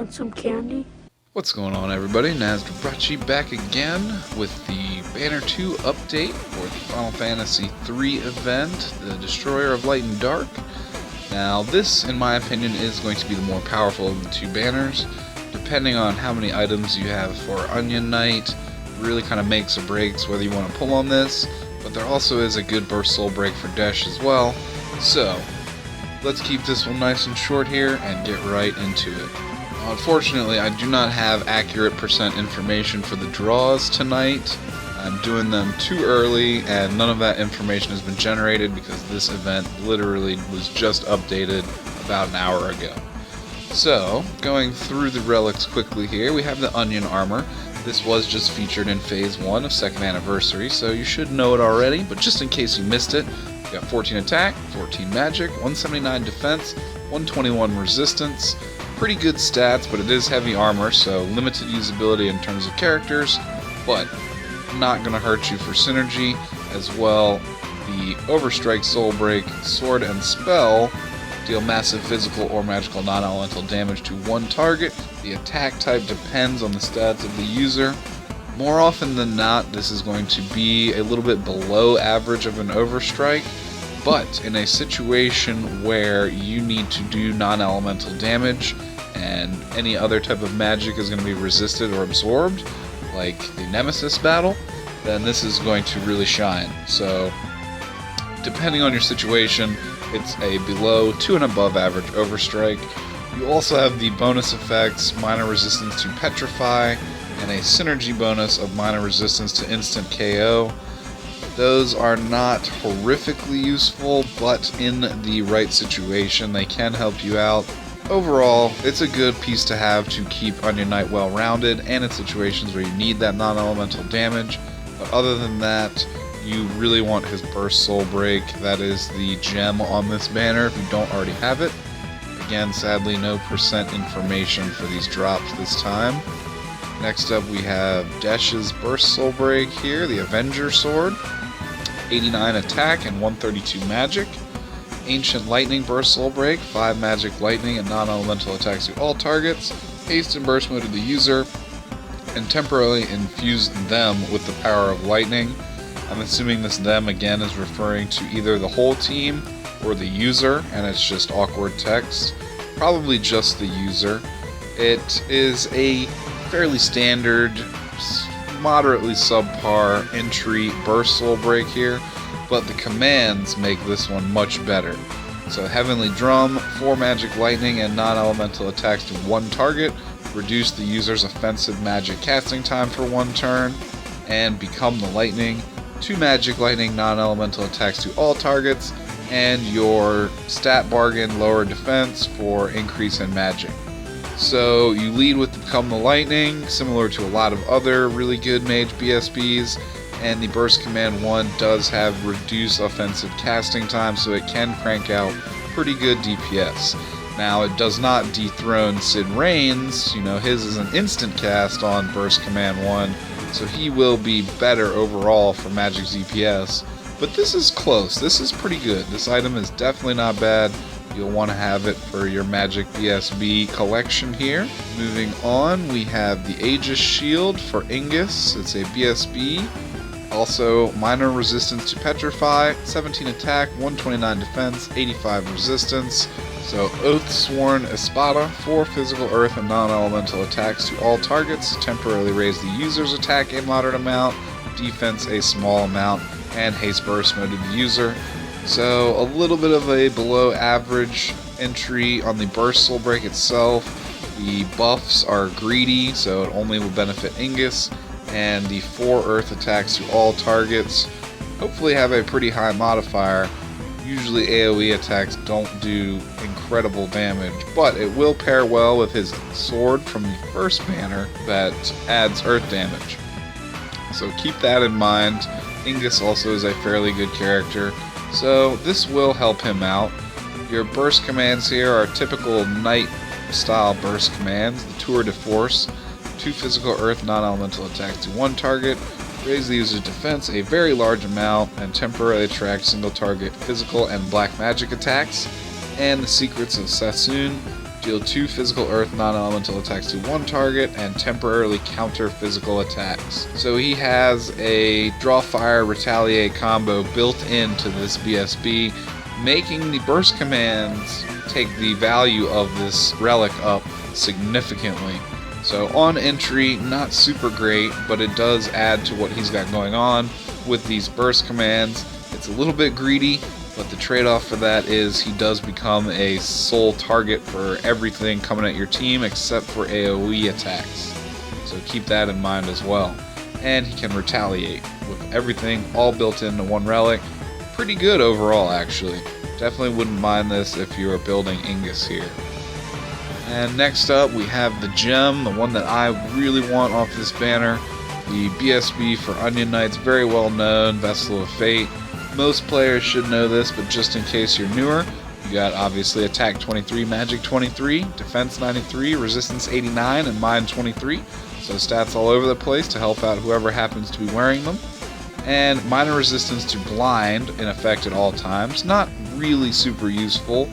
want some candy? What's going on, everybody? Nazdrabrachi back again with the Banner 2 update for the Final Fantasy III event, the Destroyer of Light and Dark. Now, this, in my opinion, is going to be the more powerful of the two banners. Depending on how many items you have for Onion Knight, really kind of makes or breaks whether you want to pull on this, but there also is a good burst soul break for Desh as well. So, let's keep this one nice and short here and get right into it. Unfortunately, I do not have accurate percent information for the draws tonight. I'm doing them too early, and none of that information has been generated because this event literally was just updated about an hour ago. So, going through the relics quickly here, we have the Onion Armor. This was just featured in Phase 1 of 2nd Anniversary, so you should know it already, but just in case you missed it, you got 14 attack, 14 magic, 179 defense, 121 resistance. Pretty good stats, but it is heavy armor, so limited usability in terms of characters, but not going to hurt you for synergy. As well, the Overstrike, Soul Break, Sword, and Spell deal massive physical or magical non-elemental damage to one target. The attack type depends on the stats of the user. More often than not, this is going to be a little bit below average of an Overstrike, but in a situation where you need to do non-elemental damage and any other type of magic is going to be resisted or absorbed, like the Nemesis battle, then this is going to really shine. So, depending on your situation, it's a below to and above average Overstrike. You also have the bonus effects, minor resistance to Petrify, and a synergy bonus of minor resistance to instant KO. Those are not horrifically useful, but in the right situation, they can help you out. Overall, it's a good piece to have to keep Onion Knight well-rounded, and in situations where you need that non-elemental damage. But other than that, you really want his Burst Soul Break. That is the gem on this banner if you don't already have it. Again, sadly, no percent information for these drops this time. Next up, we have Desh's Burst Soul Break here, the Avenger Sword. 89 attack and 132 magic. Ancient Lightning Burst Soul Break, 5 magic lightning and non-elemental attacks to all targets. Haste and burst mode to the user, and temporarily infuse them with the power of lightning. I'm assuming this them again is referring to either the whole team or the user, and it's just awkward text. Probably just the user. It is a fairly standard, moderately subpar entry burst soul break here, but the commands make this one much better. So Heavenly Drum, 4 magic lightning and non-elemental attacks to one target, reduce the user's offensive magic casting time for one turn, and Become the Lightning, 2 magic lightning non-elemental attacks to all targets, and your stat bargain, lower defense for increase in magic. So you lead with Become the Lightning, similar to a lot of other really good mage BSBs, and the Burst Command 1 does have reduced offensive casting time, so it can crank out pretty good DPS. Now, it does not dethrone Sid Reigns, his is an instant cast on Burst Command 1, so he will be better overall for magic DPS, but this is close, this is pretty good. This item is definitely not bad. You'll want to have it for your Magic BSB collection here. Moving on, we have the Aegis Shield for Ingus. It's a BSB. Also, minor resistance to Petrify, 17 attack, 129 defense, 85 resistance. So, Oathsworn Espada, 4 physical earth and non-elemental attacks to all targets. Temporarily raise the user's attack a moderate amount, defense a small amount, and haste burst mode to the user. So, a little bit of a below average entry on the Burst Soul Break itself. The buffs are greedy, so it only will benefit Ingus, and the 4 earth attacks to all targets hopefully have a pretty high modifier. Usually AoE attacks don't do incredible damage, but it will pair well with his sword from the first banner that adds earth damage. So keep that in mind. Ingus also is a fairly good character, so this will help him out. Your burst commands here are typical knight style burst commands. The Tour de Force, 2 physical earth non-elemental attacks to one target, raise the user's defense a very large amount, and temporarily attract single target physical and black magic attacks. And the Secrets of Sassoon, deal 2 physical earth non-elemental attacks to 1 target, and temporarily counter physical attacks. So he has a draw fire retaliate combo built into this BSB, making the burst commands take the value of this relic up significantly. So on entry, not super great, but it does add to what he's got going on with these burst commands. It's a little bit greedy, but the trade-off for that is he does become a sole target for everything coming at your team except for AoE attacks. So keep that in mind as well. And he can retaliate with everything all built into one relic. Pretty good overall, actually. Definitely wouldn't mind this if you are building Ingus here. And next up we have the gem, the one that I really want off this banner. The BSB for Onion Knights, very well known, Vessel of Fate. Most players should know this, but just in case you're newer, you got obviously attack 23, magic 23, defense 93, resistance 89, and mind 23. So stats all over the place to help out whoever happens to be wearing them. And minor resistance to blind in effect at all times. Not really super useful,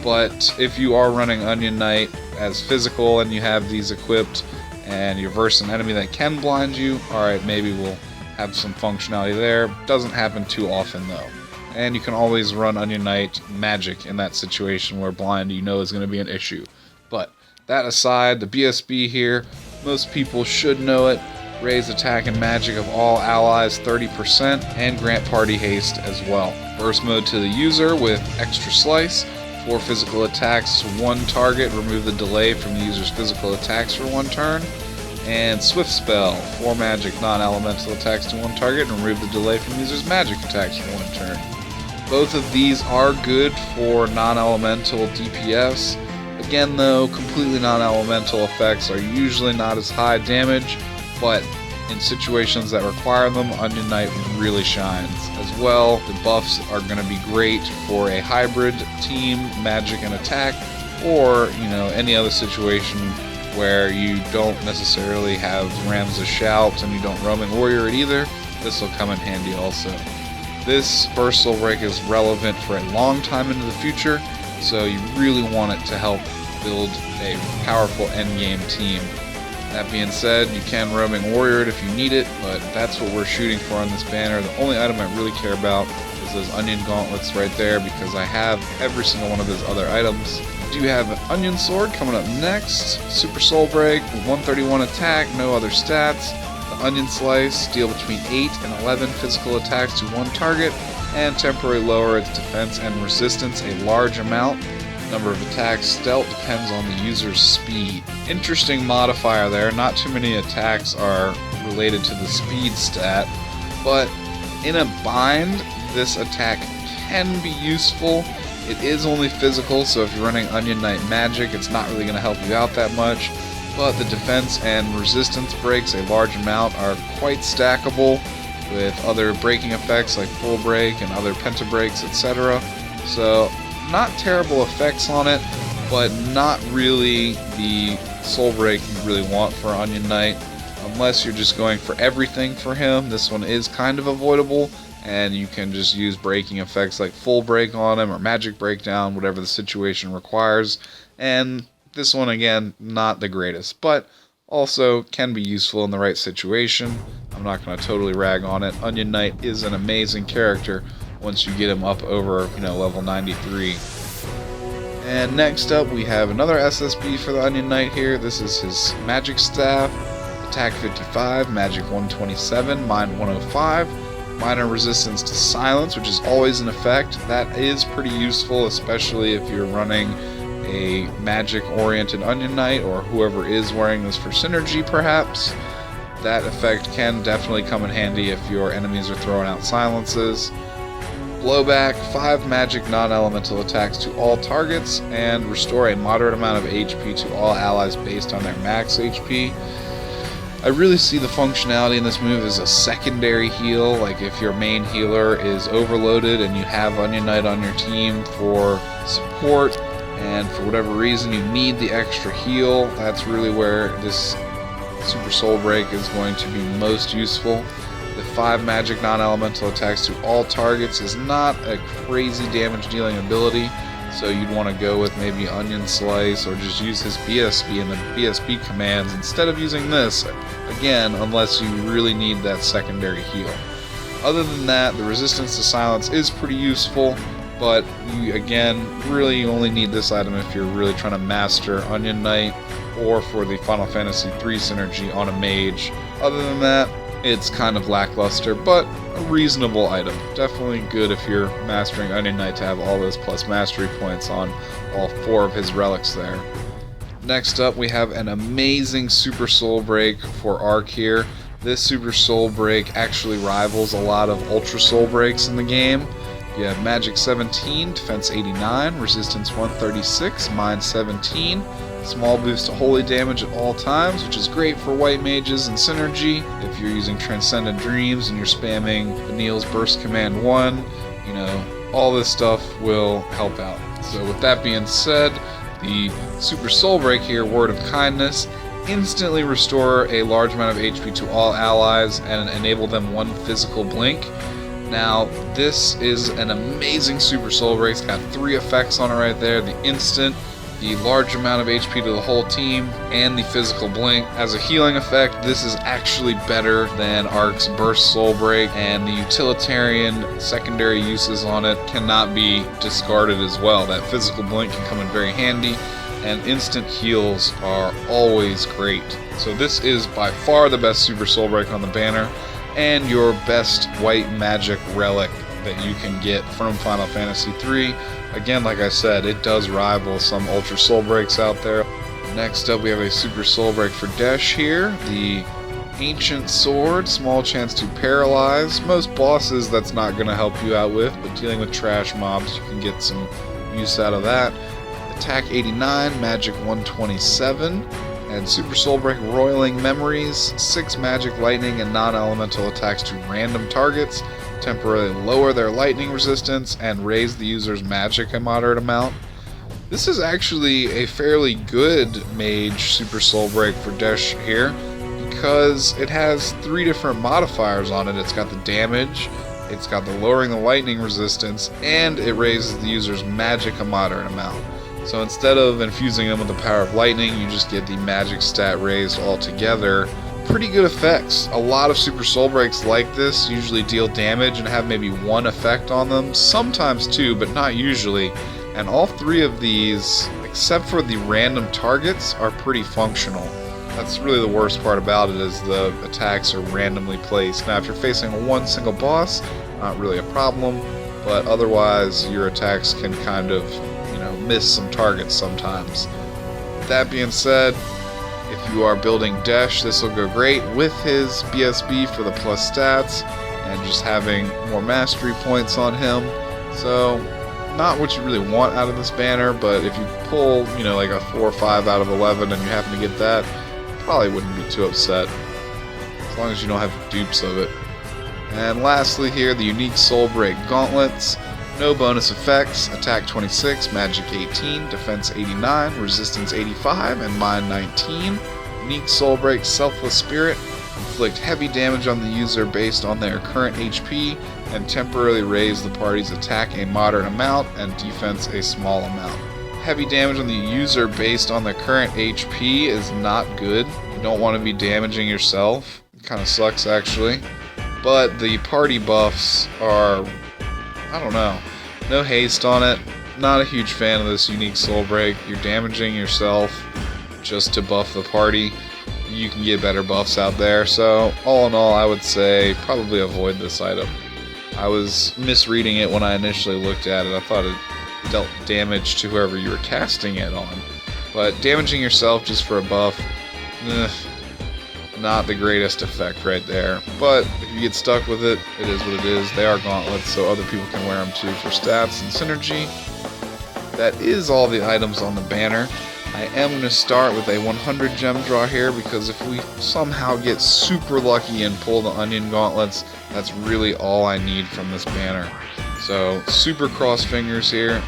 but if you are running Onion Knight as physical and you have these equipped and you verse an enemy that can blind you, alright, maybe we'll have some functionality there. Doesn't happen too often though. And you can always run Onion Knight magic in that situation where blind you know is going to be an issue. But that aside, the BSB here, most people should know it. Raise attack and magic of all allies 30% and grant party haste as well. Burst mode to the user with extra slice. 4 physical attacks to 1 target. Remove the delay from the user's physical attacks for 1 turn. And Swift Spell, 4 magic non-elemental attacks to 1 target, and remove the delay from users' magic attacks for 1 turn. Both of these are good for non-elemental DPS. Again though, completely non-elemental effects are usually not as high damage, but in situations that require them, Onion Knight really shines. As well, the buffs are going to be great for a hybrid team, magic and attack, or, any other situation where you don't necessarily have Rams of Shout and you don't Roaming Warrior it either. This will come in handy also. This burst soul break is relevant for a long time into the future, so you really want it to help build a powerful endgame team. That being said, you can Roaming Warrior it if you need it, but that's what we're shooting for on this banner. The only item I really care about is those Onion Gauntlets right there, because I have every single one of those other items. Do have an Onion Sword coming up next. Super Soul Break, 131 attack, no other stats. The Onion Slice, deal between 8 and 11 physical attacks to 1 target, and temporarily lower its defense and resistance a large amount. Number of attacks dealt depends on the user's speed. Interesting modifier there, not too many attacks are related to the speed stat, but in a bind, this attack can be useful. It is only physical, so if you're running Onion Knight magic, it's not really going to help you out that much, but the defense and resistance breaks, a large amount, are quite stackable with other breaking effects like full break and other pentabreaks, etc. So not terrible effects on it, but not really the soul break you really want for Onion Knight. Unless you're just going for everything for him, this one is kind of avoidable, and you can just use breaking effects like full break on him or magic breakdown, whatever the situation requires. And this one, again, not the greatest, but also can be useful in the right situation. I'm not going to totally rag on it. Onion Knight is an amazing character once you get him up over, level 93. And next up, we have another SSB for the Onion Knight here. This is his Magic Staff, Attack 55, Magic 127, Mind 105, Minor Resistance to Silence, which is always in effect. That is pretty useful, especially if you're running a magic-oriented Onion Knight, or whoever is wearing this for synergy, perhaps. That effect can definitely come in handy if your enemies are throwing out silences. Blowback, 5 magic non-elemental attacks to all targets, and restore a moderate amount of HP to all allies based on their max HP. I really see the functionality in this move as a secondary heal, like if your main healer is overloaded and you have Onion Knight on your team for support, and for whatever reason you need the extra heal, that's really where this Super Soul Break is going to be most useful. The 5 magic non-elemental attacks to all targets is not a crazy damage dealing ability, So you'd want to go with maybe Onion Slice or just use his BSB and the BSB commands instead of using this, again, unless you really need that secondary heal. Other than that, the resistance to silence is pretty useful, but you, again, really only need this item if you're really trying to master Onion Knight or for the Final Fantasy III synergy on a mage. Other than that, it's kind of lackluster, but a reasonable item. Definitely good if you're mastering Onion Knight to have all those plus mastery points on all 4 of his relics there. Next up, we have an amazing Super Soul Break for Arc here. This Super Soul Break actually rivals a lot of Ultra Soul Breaks in the game. You have Magic 17, Defense 89, Resistance 136, Mind 17, small boost to holy damage at all times, which is great for white mages and synergy. If you're using Transcendent Dreams and you're spamming Vanille's Burst Command 1, you know, all this stuff will help out. So with that being said, the Super Soul Break here, Word of Kindness, instantly restore a large amount of HP to all allies and enable them 1 physical blink. Now, this is an amazing Super Soul Break. It's got 3 effects on it right there. The instant, the large amount of HP to the whole team, and the physical blink. As a healing effect, this is actually better than Arc's Burst Soul Break, and the utilitarian secondary uses on it cannot be discarded as well. That physical blink can come in very handy, and instant heals are always great. So this is by far the best Super Soul Break on the banner, and your best white magic relic that you can get from Final Fantasy III. Again, like I said, it does rival some Ultra Soul Breaks out there. Next up, we have a Super Soul Break for Desh here. The Ancient Sword, small chance to paralyze. Most bosses that's not going to help you out with, but dealing with trash mobs, you can get some use out of that. Attack 89, Magic 127. And Super Soul Break Roiling Memories, 6 magic, lightning, and non-elemental attacks to random targets, temporarily lower their lightning resistance, and raise the user's magic a moderate amount. This is actually a fairly good mage Super Soul Break for Desh here, because it has 3 different modifiers on it. It's got the damage, it's got the lowering the lightning resistance, and it raises the user's magic a moderate amount. So instead of infusing them with the power of lightning, you just get the magic stat raised altogether. Pretty good effects. A lot of Super Soul Breaks like this usually deal damage and have maybe 1 effect on them, sometimes 2, but not usually. And all 3 of these, except for the random targets, are pretty functional. That's really the worst part about it, is the attacks are randomly placed. Now if you're facing one single boss, not really a problem, but otherwise your attacks can kind of, miss some targets sometimes. That being said, if you are building Desh, this will go great with his BSB for the plus stats and just having more mastery points on him. So not what you really want out of this banner, but if you pull, like a 4 or 5 out of 11 and you happen to get that, probably wouldn't be too upset, as long as you don't have dupes of it. And lastly here, the unique Soul Break Gauntlets. No bonus effects, attack 26, magic 18, defense 89, resistance 85, and mind 19. Unique Soul Break Selfless Spirit. Inflict heavy damage on the user based on their current HP, and temporarily raise the party's attack a moderate amount and defense a small amount. Heavy damage on the user based on their current HP is not good. You don't want to be damaging yourself. It kind of sucks actually. But the party buffs are, I don't know. No haste on it. Not a huge fan of this unique Soul Break. You're damaging yourself just to buff the party. You can get better buffs out there. So all in all, I would say probably avoid this item. I was misreading it when I initially looked at it. I thought it dealt damage to whoever you were casting it on. But damaging yourself just for a buff, not the greatest effect right there. But if you get stuck with it, it is what it is. They are gauntlets, so other people can wear them too for stats and synergy. That is all the items on the banner. I am going to start with a 100 gem draw here, because if we somehow get super lucky and pull the onion gauntlets, that's really all I need from this banner. So super cross fingers here.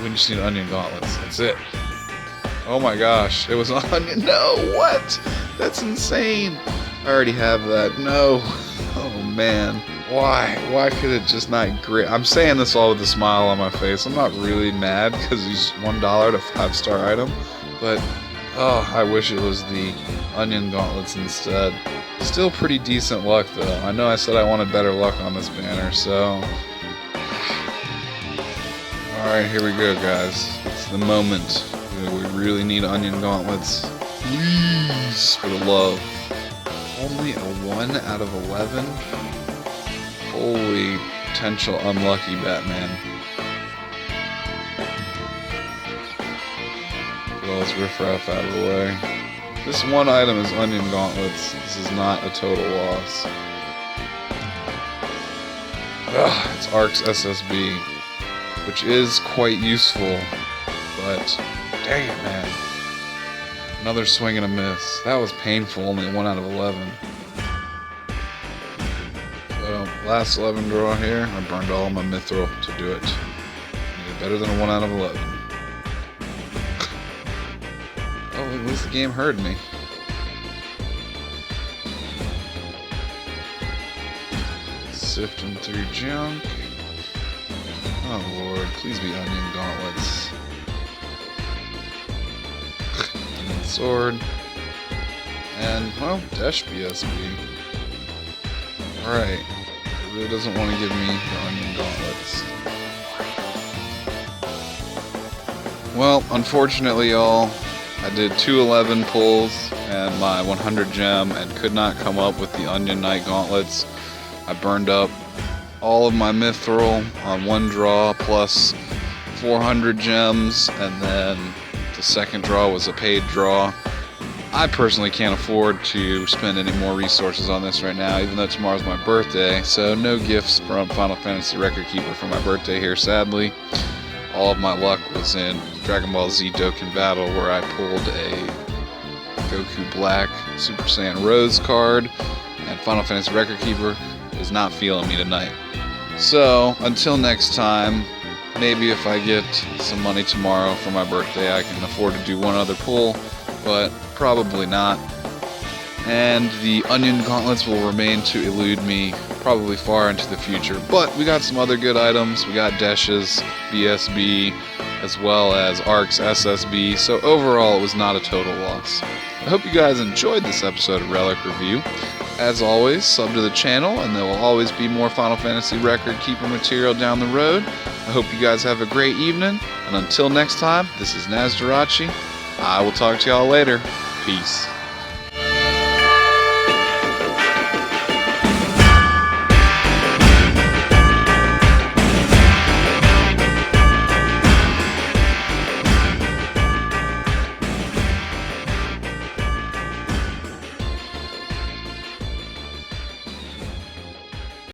We just need onion gauntlets. That's it. Oh my gosh, it was an onion. No, what? That's insane. I already have that. No. Oh man. Why? Why could it just not grip? I'm saying this all with a smile on my face. I'm not really mad because he's $1 to 5-star item, but oh, I wish it was the onion gauntlets instead. Still pretty decent luck though. I know I said I wanted better luck on this banner, so alright, here we go guys. It's the moment. We really need onion gauntlets. Please, for the love. Only a 1 out of 11? Holy potential unlucky Batman. Get all this riffraff out of the way. This one item is onion gauntlets. This is not a total loss. Ugh, it's Ark's SSB, which is quite useful, but dang it, man. Another swing and a miss. That was painful, only a 1 out of 11. So, last 11 draw here. I burned all my mithril to do it. Needed better than a 1 out of 11. Oh, at least the game heard me. Sifting through junk. Oh lord, please be onion gauntlets. Sword, and well, dash BSB. Alright, it really doesn't want to give me the onion gauntlets. Well, unfortunately y'all, I did 211 pulls and my 100 gem and could not come up with the onion knight gauntlets. I burned up all of my mithril on one draw plus 400 gems, and then the second draw was a paid draw. I personally can't afford to spend any more resources on this right now, even though tomorrow's my birthday, so no gifts from Final Fantasy Record Keeper for my birthday here, sadly. All of my luck was in Dragon Ball Z Dokkan Battle, where I pulled a Goku Black Super Saiyan Rose card, and Final Fantasy Record Keeper is not feeling me tonight. So, until next time, maybe if I get some money tomorrow for my birthday, I can afford to do one other pull, but probably not. And the onion gauntlets will remain to elude me probably far into the future. But we got some other good items. We got Desh's BSB as well as Ark's SSB, so overall it was not a total loss. I hope you guys enjoyed this episode of Relic Review. As always, sub to the channel, and there will always be more Final Fantasy Record Keeper material down the road. I hope you guys have a great evening, and until next time, this is Nazdarachi. I will talk to y'all later. Peace.